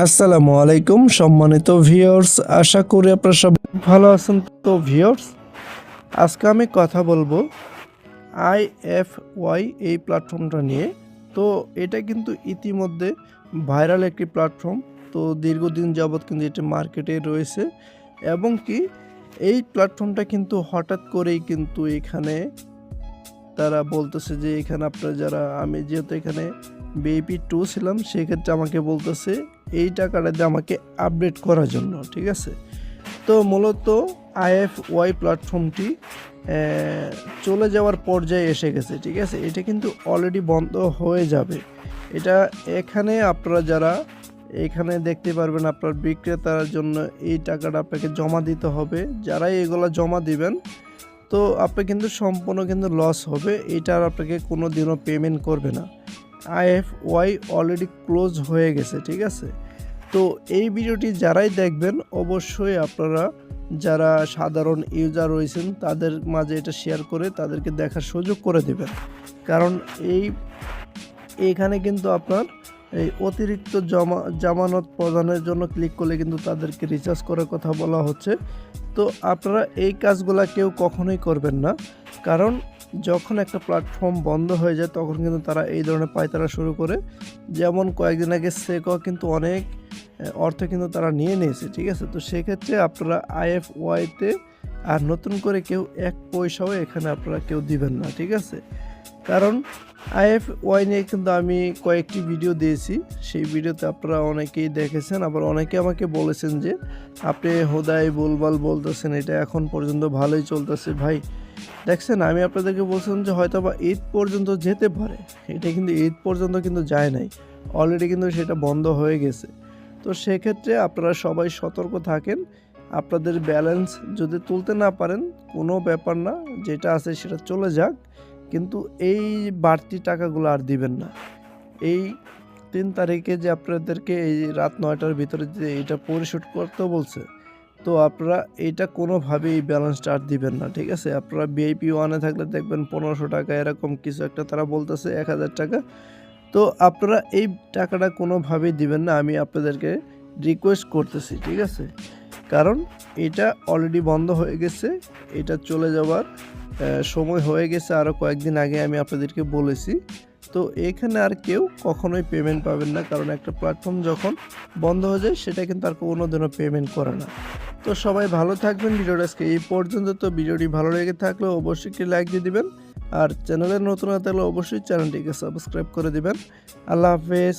আসসালামু আলাইকুম সম্মানিত ভিউয়ার্স, আশা করি আপনারা সবাই ভালো আছেন। তো ভিউয়ার্স, আজকে আমি কথা বলবো IFY এই প্ল্যাটফর্মটা নিয়ে। তো এটা কিন্তু ইতিমধ্যে ভাইরাল একটি প্ল্যাটফর্ম। তো দীর্ঘদিন যাবৎ কিন্তু এটা মার্কেটে রয়েছে এবং কি এই প্ল্যাটফর্মটা কিন্তু হঠাৎ করেই কিন্তু এখানে তারা বলতেছে যে এখানে আপনারা যারা, আমি যেহেতু এখানে VIP 2 ছিলাম, সেক্ষেত্রে আমাকে বলতেছে এই টাকাটা দিয়ে আমাকে আপডেট করার জন্য, ঠিক আছে। তো মূলত IFY প্ল্যাটফর্মটি চলে যাওয়ার পর্যায়ে এসে গেছে, ঠিক আছে। এটা কিন্তু অলরেডি বন্ধ হয়ে যাবে। এটা এখানে আপনারা যারা এখানে দেখতে পারবেন, আপনার বিক্রেতার জন্য এই টাকাটা আপনাকে জমা দিতে হবে। যারাই এগুলো জমা দিবেন, তো আপনি কিন্তু সম্পূর্ণ কিন্তু লস হবে। এটা আর আপনাকে কোনো দিনও পেমেন্ট করবে না। IFY অলরেডি ক্লোজ হয়ে গেছে, ঠিক আছে। তো এই ভিডিওটি যারাই দেখবেন, অবশ্যই আপনারা যারা সাধারণ ইউজার রয়েছেন তাদের মাঝে এটা শেয়ার করে তাদেরকে দেখার সুযোগ করে দেবেন। কারণ এইখানে কিন্তু আপনার এই অতিরিক্ত জামানত প্রদানের জন্য ক্লিক করলে কিন্তু তাদেরকে রিচার্জ করার কথা বলা হচ্ছে। তো আপনারা এই কাজগুলা কেউ কখনোই করবেন না। কারণ যখন একটা প্ল্যাটফর্ম বন্ধ হয়ে যায় তখন কিন্তু তারা এই ধরনের পায়তারা শুরু করে। যেমন কয়েকদিন আগে সেকো কিন্তু অনেক অর্থ কিন্তু তারা নিয়ে নিয়েছে, ঠিক আছে। তো সেক্ষেত্রে আপনারা IFYতে আর নতুন করে কেউ এক পয়সাও এখানে আপনারা কেউ দিবেন না, ঠিক আছে। কারণ IFY নিয়ে কিন্তু আমি কয়েকটি ভিডিও দিয়েছি। সেই ভিডিওতে আপনারা অনেকেই দেখেছেন, আবার অনেকে আমাকে বলেছেন যে আপনি হোদাই ভুলভাল বলতেছেন, এটা এখন পর্যন্ত ভালোই চলতেছে। ভাই দেখছেন, আমি আপনাদেরকে বলছিলাম যে হয়তো বা ঈদ পর্যন্ত যেতে পারে, এটা কিন্তু ঈদ পর্যন্ত কিন্তু যায় নাই, অলরেডি কিন্তু সেটা বন্ধ হয়ে গেছে। তো সেক্ষেত্রে আপনারা সবাই সতর্ক থাকেন। আপনাদের ব্যালেন্স যদি তুলতে না পারেন কোনো ব্যাপার না, যেটা আছে সেটা চলে যাক, কিন্তু এই বাড়তি টাকাগুলো আর দিবেন না। এই 3 তারিখে যে আপনাদেরকে এই রাত 9টার ভিতরে যে এটা পরিশোধ করতে বলছে, তো আপনারা এইটা কোনোভাবেই এই ব্যালেন্সটা আর দিবেন না, ঠিক আছে। আপনারা VIP 1-এ থাকলে দেখবেন 1500 টাকা এরকম কিছু একটা তারা বলতেছে, 1000 টাকা। তো আপনারা এই টাকাটা কোনোভাবেই দিবেন না, আমি আপনাদেরকে রিকোয়েস্ট করতেছি, ঠিক আছে। কারণ এটা অলরেডি বন্ধ হয়ে গেছে, এটা চলে যাওয়ার সময় হয়ে গেছে আরও কয়েকদিন আগে আমি আপনাদেরকে বলেছি। তো এখানে আর কেউ কখনোই পেমেন্ট পাবেন না, কারণ একটা প্ল্যাটফর্ম যখন বন্ধ হয়ে যায় সেটা কিন্তু আর কোনো দিনও পেমেন্ট করে না। তো সবাই ভালো থাকবেন। ভিডিওটা আজকে এই পর্যন্ত। তো ভিডিওটি ভালো লেগে থাকলে অবশ্যই একটি লাইক দিয়ে দিবেন, আর চ্যানেলে নতুন হয়ে থাকলে অবশ্যই চ্যানেলটিকে সাবস্ক্রাইব করে দিবেন। আল্লাহ হাফেজ।